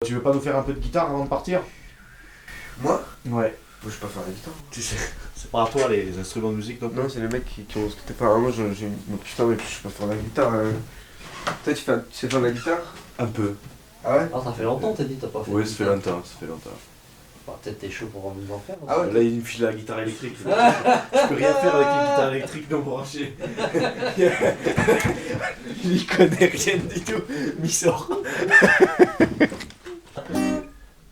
Tu veux pas nous faire un peu de guitare avant de partir? Moi? Ouais. Moi je sais pas faire la guitare. Tu sais, c'est pas à toi les instruments de musique non plus. Non, c'est les mecs qui ont ce que t'es pas. Moi j'ai une. Mais putain, mais je sais pas faire la guitare. Toi tu sais faire la guitare? Un peu. Ah ouais? Ah, ça fait longtemps, t'as dit, t'as pas fait. Oui, de ça fait guitare. longtemps, ça fait longtemps. Bah, peut-être t'es chaud pour nous en faire. Ah ouais? Là il me file la guitare électrique. Je peux rien faire avec une guitare électrique non branchée. Il connaît rien du tout. Mais il sort.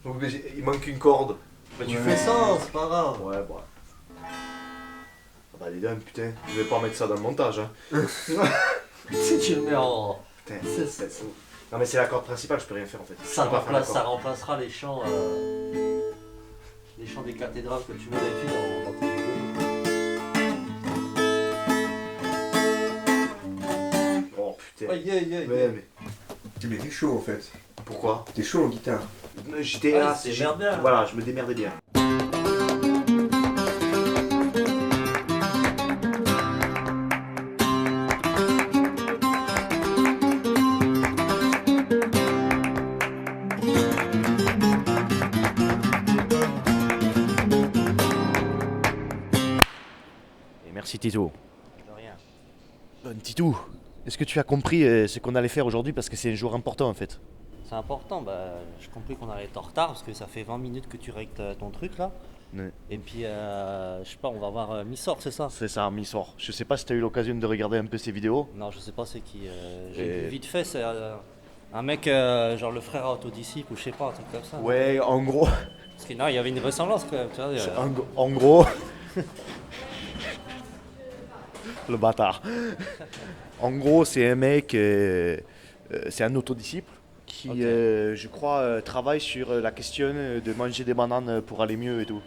Donc il manque une corde. Bah, tu fais ça, c'est pas grave. Ouais, bon. Ah bah les dames, putain, je vais pas mettre ça dans le montage. Hein. Si tu le mets en. Putain, non mais c'est la corde principale, je peux rien faire en fait. Ça, Je peux pas faire la ça corde. remplacera les chants des cathédrales que tu mets d'habitude dans tes vidéos. Oh putain. Aïe aïe aïe. Ouais, mais Mais t'es chaud en fait. pourquoi? T'es chaud en guitare. J'étais Ouais, là, c'est bien. Voilà, je me démerdais bien. Et merci Tito. De rien. Bon Tito, est-ce que tu as compris ce qu'on allait faire aujourd'hui parce que c'est un jour important en fait? C'est important, bah, j'ai compris qu'on allait être en retard parce que ça fait 20 minutes que tu règles ton truc là. Ouais. Et puis, je sais pas, on va voir Missor, c'est ça? C'est ça, mi-soir. Je sais pas si tu as eu l'occasion de regarder un peu ses vidéos. Non, je sais pas c'est qui. J'ai Et- vu vite fait, c'est un mec, genre le frère à Autodisciple ou je sais pas, un truc comme ça. Ouais, en gros, Parce que non, il y avait une ressemblance quand même, tu vois. en gros, le bâtard. En gros, c'est un mec, c'est un autodisciple qui, Ok. je crois, travaille sur la question de manger des bananes pour aller mieux et tout.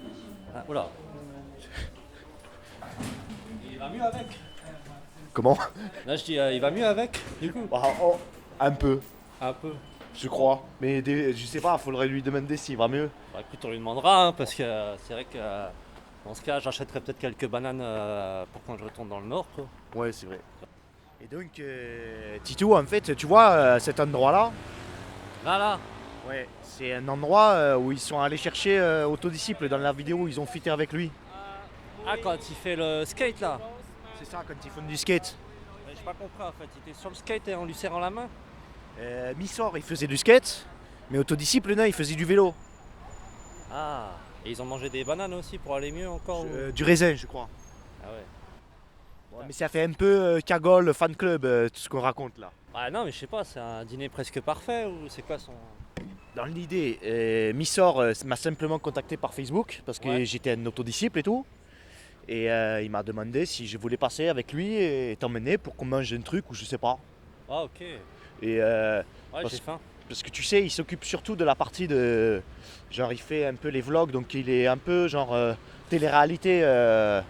Ah, oula. Il va mieux avec. Comment? Là, je dis, il va mieux avec, du coup. Bah, oh, un peu, Un peu. je crois. Mais je sais pas, faudrait lui demander s'il va mieux. Bah, écoute, on lui demandera, hein, parce que c'est vrai que dans ce cas, j'achèterai peut-être quelques bananes pour quand je retourne dans le nord, quoi. Ouais, c'est vrai. Et donc, Tito, en fait, tu vois, cet endroit-là, Là. ouais, c'est un endroit où ils sont allés chercher Autodisciple dans la vidéo, ils ont fité avec lui. Ah, quand il fait le skate, là. C'est ça, quand ils font du skate. J'ai pas compris, en fait. Il était sur le skate et en lui serrant la main. Missor, il faisait du skate, mais Autodisciple, non, il faisait du vélo. Ah. Et ils ont mangé des bananes aussi pour aller mieux encore ou- Du raisin, je crois. Ah ouais. Ouais, mais ça fait un peu cagole, fan club, tout ce qu'on raconte là. Ah non, mais je sais pas, c'est un dîner presque parfait ou c'est quoi son. Dans l'idée, Missor m'a simplement contacté par Facebook, parce que Ouais. j'étais un autodisciple et tout. Et il m'a demandé si je voulais passer avec lui et t'emmener pour qu'on mange un truc ou je sais pas. Ah, ok. Et Ouais, Parce- j'ai faim. parce que tu sais, il s'occupe surtout de la partie de. Genre, il fait un peu les vlogs, donc il est un peu genre télé-réalité de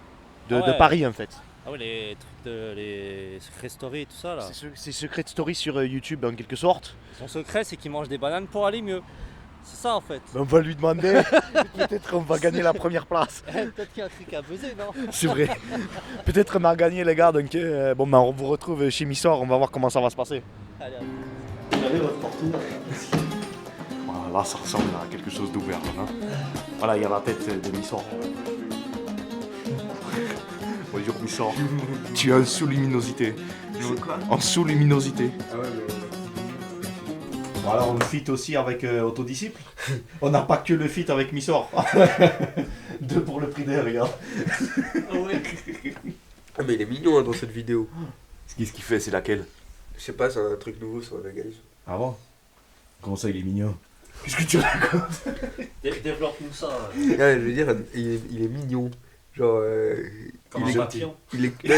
Ah ouais. Paris en fait. Ah ouais, les trucs de. Les secret stories et tout ça là. C'est Secret Story sur YouTube en quelque sorte. Son secret, c'est qu'il mange des bananes pour aller mieux. C'est ça en fait. On va lui demander, peut-être on va gagner la première place. Peut-être qu'il y a un truc à buzzer, non? C'est vrai. Peut-être on a gagné les gars, donc bon bah on vous retrouve chez Missor, on va voir comment ça va se passer. Allez, Vous avez votre porte Voilà, là ça ressemble à quelque chose d'ouvert. Hein. Voilà, il y a la tête de Missor. Bonjour Missor. Tu es en sous-luminosité. Quoi? En sous-luminosité. Ah ouais, Voilà, on le fit aussi avec Autodisciple. On n'a pas que le fit avec Missor. Deux pour le prix d'un, regarde. Ah, mais il est mignon hein, dans cette vidéo. Qu'est-ce qu'il fait? C'est laquelle? Je sais pas, c'est un truc nouveau sur la gueule. Ah bon? Comment ça, il est mignon? Qu'est-ce que tu racontes? développe-nous ça. Ouais, je veux dire, il est mignon. Genre. Comme il un est, papillon. il est, là,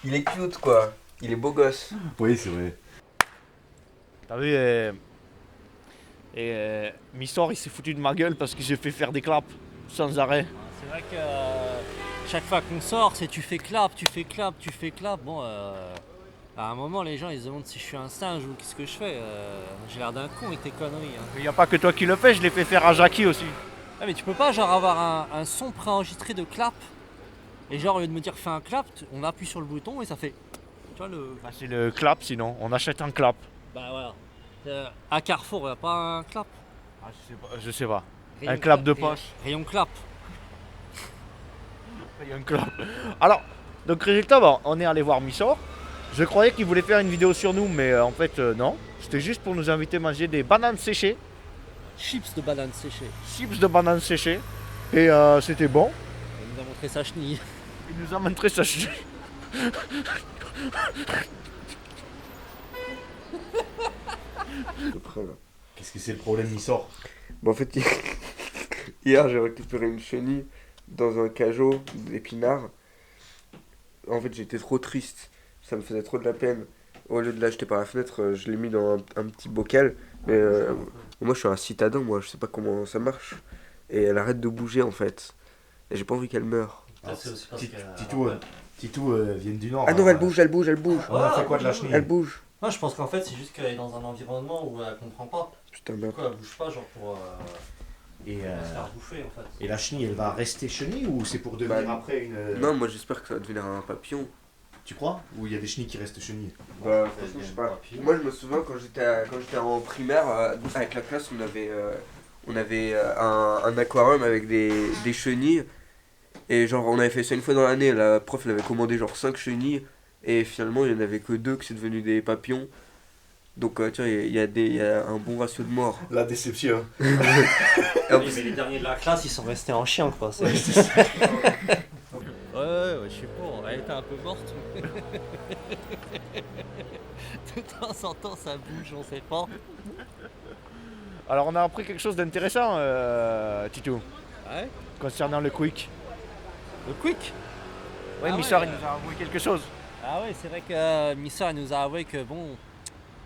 il est cute quoi. Il est beau gosse. Oui, c'est vrai. T'as vu, Missor, il s'est foutu de ma gueule parce que j'ai fait faire des claps sans arrêt. C'est vrai que chaque fois qu'on sort, c'est tu fais clap, tu fais clap, tu fais clap. Bon, à un moment, les gens ils se demandent si je suis un singe ou qu'est-ce que je fais. J'ai l'air d'un con avec tes conneries. Hein. Il n'y a pas que toi qui le fais, je l'ai fait faire à Jackie aussi. Ah, mais tu peux pas genre avoir un son préenregistré de clap et genre au lieu de me dire fais un clap, on appuie sur le bouton et ça fait. Tu vois le. Bah, c'est le clap sinon, on achète un clap. Bah voilà. À Carrefour, il n'y a pas un clap? Ah, je sais pas. Rayon clap de rayon- poche. Rayon clap. Il y a un club. Alors, donc résultat, bon, on est allé voir Missor. Je croyais qu'il voulait faire une vidéo sur nous, mais en fait, non. C'était juste pour nous inviter à manger des bananes séchées, Chips de bananes séchées. chips de bananes séchées. Et c'était bon. Il nous a montré sa chenille. Il nous a montré sa chenille. Après, là. Qu'est-ce que c'est le problème, Missor? Bon, en fait, hier, j'ai récupéré une chenille dans un cajot d'épinards. En fait, j'étais trop triste. Ça me faisait trop de la peine. Au lieu de l'acheter par la fenêtre, je l'ai mis dans un petit bocal. Mais moi, je suis un citadin, moi. Je sais pas comment ça marche. Et elle arrête de bouger, en fait. Et j'ai pas envie qu'elle meure. Titou vient du Nord. Ah non, elle bouge, elle bouge, elle bouge. On a fait quoi de la chenille? Elle bouge. Non, je pense qu'en fait, c'est juste qu'elle est dans un environnement où elle comprend pas. Putain, merde. Pourquoi elle bouge pas, genre pour Et, se faire bouffer en fait. et la chenille, elle va rester chenille ou c'est pour devenir Bah, après une. Non, moi, j'espère que ça va devenir un papillon. Tu crois? Ou il y a des chenilles qui restent chenilles? Bah, franchement, je sais pas. Moi, je me souviens quand j'étais en primaire, avec la classe, on avait un aquarium avec des chenilles. Et genre, on avait fait ça une fois dans l'année. La prof, elle avait commandé genre 5 chenilles. Et finalement, il n'y en avait que 2 que c'est devenu des papillons. Donc, tu vois, il y a un bon ratio de morts. La déception. Et en Oui, plus, mais les derniers de la classe, ils sont restés en chien quoi. Ouais, je suis pour. Elle était un peu morte. Mais... de temps en temps, ça bouge, on sait pas. Alors, on a appris quelque chose d'intéressant, Titou, Ouais. concernant le quick. Le quick. Oui, Ah Missor, ouais, il nous a avoué quelque chose. Ah ouais, c'est vrai que Missa nous a avoué que bon,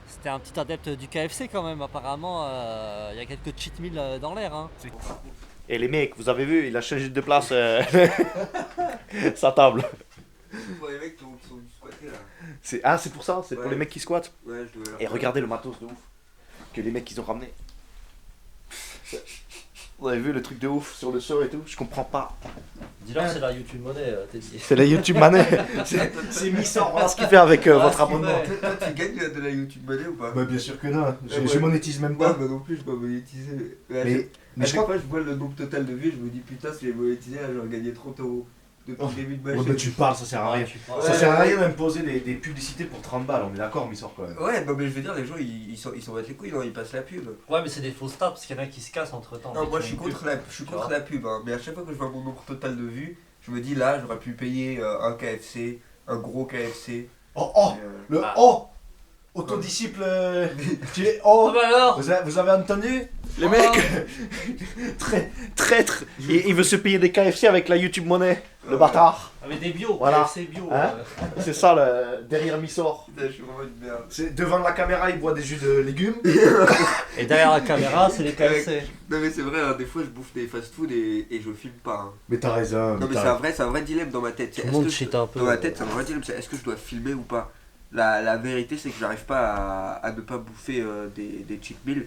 c'était un petit adepte du KFC quand même. Apparemment, il y a quelques cheat meals dans l'air. Hein. Et les mecs, vous avez vu, il a changé de place sa table. pour les mecs qui sont squattés là. C'est pour ça, c'est pour Ouais. les mecs qui squattent. Ouais, je dois leur Et regardez le matos de ouf que les mecs qu'ils ont ramené. Vous avez vu le truc de ouf sur le sol et tout? Je comprends pas. Dis-leur c'est la YouTube monnaie, t'es dit. C'est la YouTube Money. C'est Missor, voilà ce qu'il fait avec votre abonnement. Toi, tu gagnes de la YouTube Money ou pas? Bah bien sûr que non, Ouais. je monétise même Moi, pas. moi non plus, je peux monétiser. Mais À je chaque crois fois, je vois le nombre total de vues, je me dis putain, si j'ai monétisé, là, j'aurais gagné 30 € depuis le début de ma Ouais, chaîne. bah, tu parles, ça sert à rien. Ouais, Ça sert à rien d'imposer des publicités pour 30 balles, on est d'accord, Missor quand même. Ouais, non, mais je veux dire, les gens ils s'en battent les couilles, non, ils passent la pub. Ouais, mais c'est des fausses stats parce qu'il y en a qui se cassent entre temps. Non, moi je suis contre la pub, hein, mais à chaque fois que je vois mon nombre total de vues, je me dis là, j'aurais pu payer un KFC, un gros KFC. Oh, oh, et, le Ah. oh autodisciple, tu es oh. Oh bah alors Vous avez entendu? Les mecs traître. Il veut se payer des KFC avec la YouTube Money, le bâtard. Avec des bio, Voilà. c'est bio. Hein C'est ça, derrière Missor. Putain, je suis vraiment une merde. C'est devant la caméra, il boit des jus de légumes. Et derrière la caméra, c'est les KFC. Non, mais c'est vrai, hein, des fois je bouffe des fast-food et je filme pas. Hein. Mais t'as raison. Non, mais c'est un vrai dilemme dans ma tête. Tout le monde cheat un peu. Dans ma tête, c'est un vrai dilemme, c'est est-ce que je dois filmer ou pas? La vérité, c'est que j'arrive pas à ne pas bouffer des cheat meals.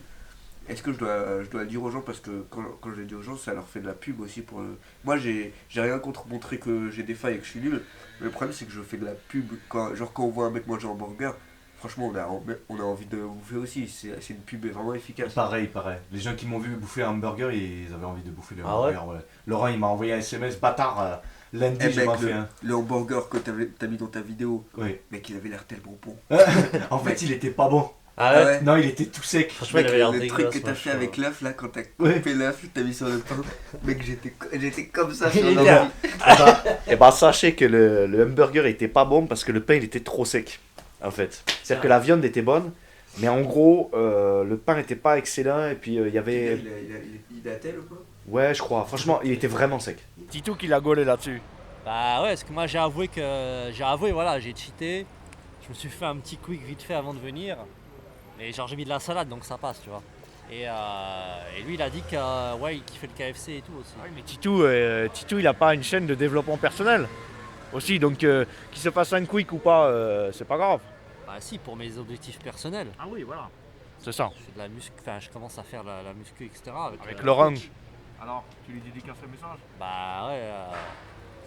Est-ce que je dois le dire aux gens parce que quand je le dis aux gens, ça leur fait de la pub aussi pour le... Moi, j'ai rien contre montrer que j'ai des failles et que je suis nul. Mais le problème, c'est que je fais de la pub. Quand on voit un mec manger un burger, franchement, on a envie de bouffer aussi. C'est une pub vraiment efficace. Pareil. Les gens qui m'ont vu bouffer un hamburger, ils avaient envie de bouffer le Ah hamburger. Ouais. Laurent, il m'a envoyé un SMS, bâtard. Lundi, Eh je mec, m'en fais un. le hamburger que t'as mis dans ta vidéo, Oui. mec, il avait l'air tellement bon. En fait, il était pas bon. Ah ouais, Non, il était tout sec. Franchement, il Mec, avait l'air le truc dégueulasse. que t'as moi, fait je avec trouve. l'œuf là, quand t'as Ouais. coupé l'œuf, t'as mis sur le pain, mec, j'étais comme ça Il sur était l'ordi. Et bah, sachez que le hamburger était pas bon parce que le pain il était trop sec. En fait. C'est-à-dire que la viande était bonne, mais en gros, le pain était pas excellent et puis il y avait. Il a tel ou quoi? Ouais, je crois. Franchement, il était vraiment sec. Titou qui l'a gaulé là-dessus. Bah ouais, parce que moi j'ai avoué, voilà, j'ai cheaté. Je me suis fait un petit quick vite fait avant de venir. Et genre j'ai mis de la salade donc ça passe, tu vois. Et lui il a dit que ouais, il kiffait le KFC et tout aussi. Oui, mais Titou, il a pas une chaîne de développement personnel aussi, donc qu'il se fasse un quick ou pas, c'est pas grave. Bah si, pour mes objectifs personnels. Ah oui, voilà. C'est ça. Je fais de la muscu, enfin je commence à faire la muscu, etc. Avec le Laurent. coach. Alors, tu lui dédicaces un message? Bah ouais,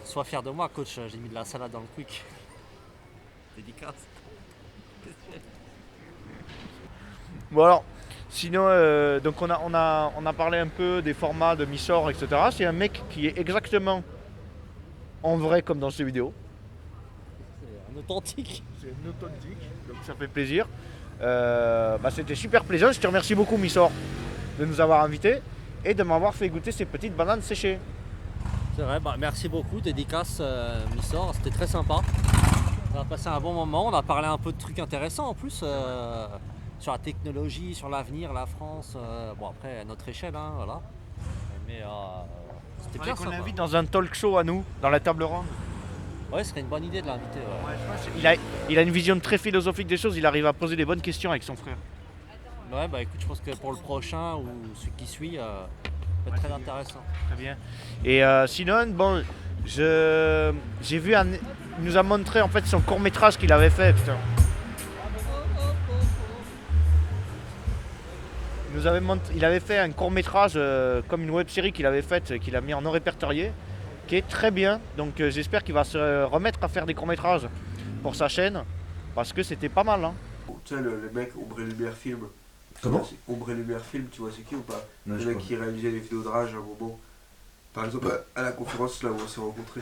sois fier de moi coach, j'ai mis de la salade dans le quick. Dédicace. Bon alors, sinon, donc on a parlé un peu des formats de Missor, etc. C'est un mec qui est exactement en vrai comme dans ses vidéos. C'est un authentique. C'est un authentique, donc ça fait plaisir. C'était super plaisant. Je te remercie beaucoup, Missor, de nous avoir invités et de m'avoir fait goûter ces petites bananes séchées. C'est vrai, merci beaucoup, dédicace Missor, c'était très sympa. On a passé un bon moment, on a parlé un peu de trucs intéressants en plus, sur la technologie, sur l'avenir, la France, bon après à notre échelle, hein, voilà. Mais c'était bien Qu'on sympa. l'invite dans un talk show à nous, dans la table ronde. Ouais, ce serait une bonne idée de l'inviter. Ouais. Il a une vision très philosophique des choses, il arrive à poser des bonnes questions avec son frère. Ouais, bah écoute, je pense que pour le prochain ou celui qui suit, ça va être très intéressant. Très bien. Et sinon, bon, j'ai vu, il nous a montré en fait son court-métrage qu'il avait fait. Putain. Il avait fait un court-métrage comme une web-série qu'il avait faite, qu'il a mis en non répertorié, qui est très bien. Donc j'espère qu'il va se remettre à faire des courts-métrages pour sa chaîne, parce que c'était pas mal. Hein. Tu sais, le mec Ombre et Lumière Film. Comment? Ombre et Lumière Film, tu vois c'est qui ou pas? Non, Le mec qui réalisait les vidéos de rage à un moment. Par exemple, à la conférence là où on s'est rencontrés.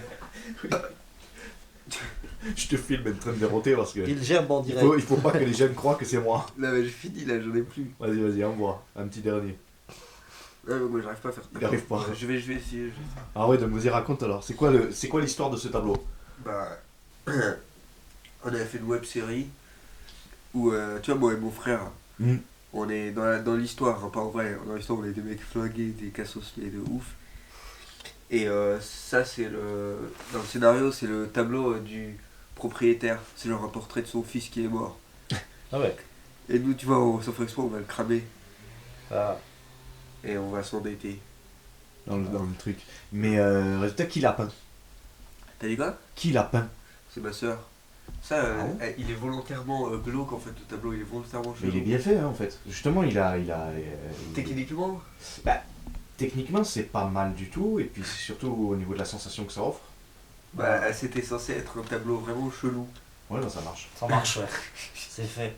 Je te filme en train de déroter parce que Il gerbe en direct. il faut pas que les jeunes croient que c'est moi. Là, mais j'ai fini là, j'en ai plus. Vas-y, envoie. Un petit dernier. Ouais, mais moi j'arrive pas à faire. Il arrive pas. Je vais essayer. Ah ouais, donc vas-y, raconte alors. C'est quoi l'histoire de ce tableau? Bah. On avait fait une web série où, tu vois, moi et mon frère, on est dans l'histoire, hein, pas en vrai. Dans l'histoire, on est des mecs flingués, des cassos de ouf. Et ça, c'est dans le scénario, c'est le tableau du propriétaire. C'est genre un portrait de son fils qui est mort. Ah ouais. Et nous, tu vois, sans faire exprès, on va le cramer. Ah. Et on va s'endetter. Dans le truc. Mais résultat, qui l'a peint? T'as dit quoi? Qui l'a peint? C'est ma soeur. Ça, il est volontairement glauque en fait, le tableau, il est volontairement Mais chelou. il est bien fait hein, en fait. Justement, il a Techniquement? techniquement, c'est pas mal du tout. Et puis c'est surtout au niveau de la sensation que ça offre. Bah, c'était censé être un tableau vraiment chelou. Ouais, non, ça marche. Ça marche, ouais. C'est fait.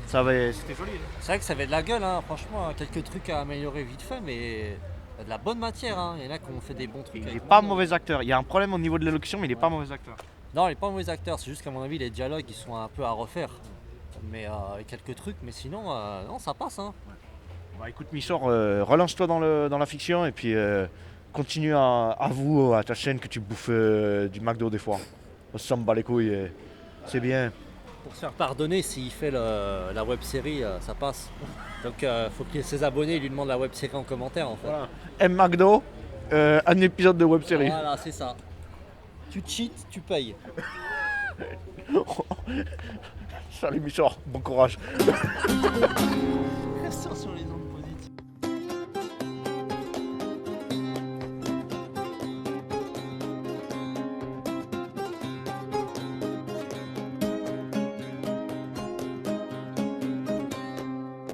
C'était joli. C'est vrai que ça avait de la gueule, hein. Franchement, quelques trucs à améliorer vite fait, mais il y a de la bonne matière. Hein. Il y en a qui ont fait des bons trucs. Il avec est pas moi. mauvais acteur. Il y a un problème au niveau de l'élocution, mais il est pas mauvais acteur. Non, il est pas un mauvais acteur, c'est juste qu'à mon avis, les dialogues ils sont un peu à refaire. Mais quelques trucs, mais sinon, non, ça passe. Hein. Bah écoute, Missor, relance-toi dans la fiction et puis continue à ta chaîne que tu bouffes du McDo des fois. On s'en bat les couilles. C'est bien. Pour se faire pardonner, s'il fait la web série, ça passe. Donc, faut que ses abonnés lui demandent la web série en commentaire en fait. Voilà. M McDo, un épisode de web série. Voilà, c'est ça. Tu cheats, tu payes. Salut Missor, bon courage.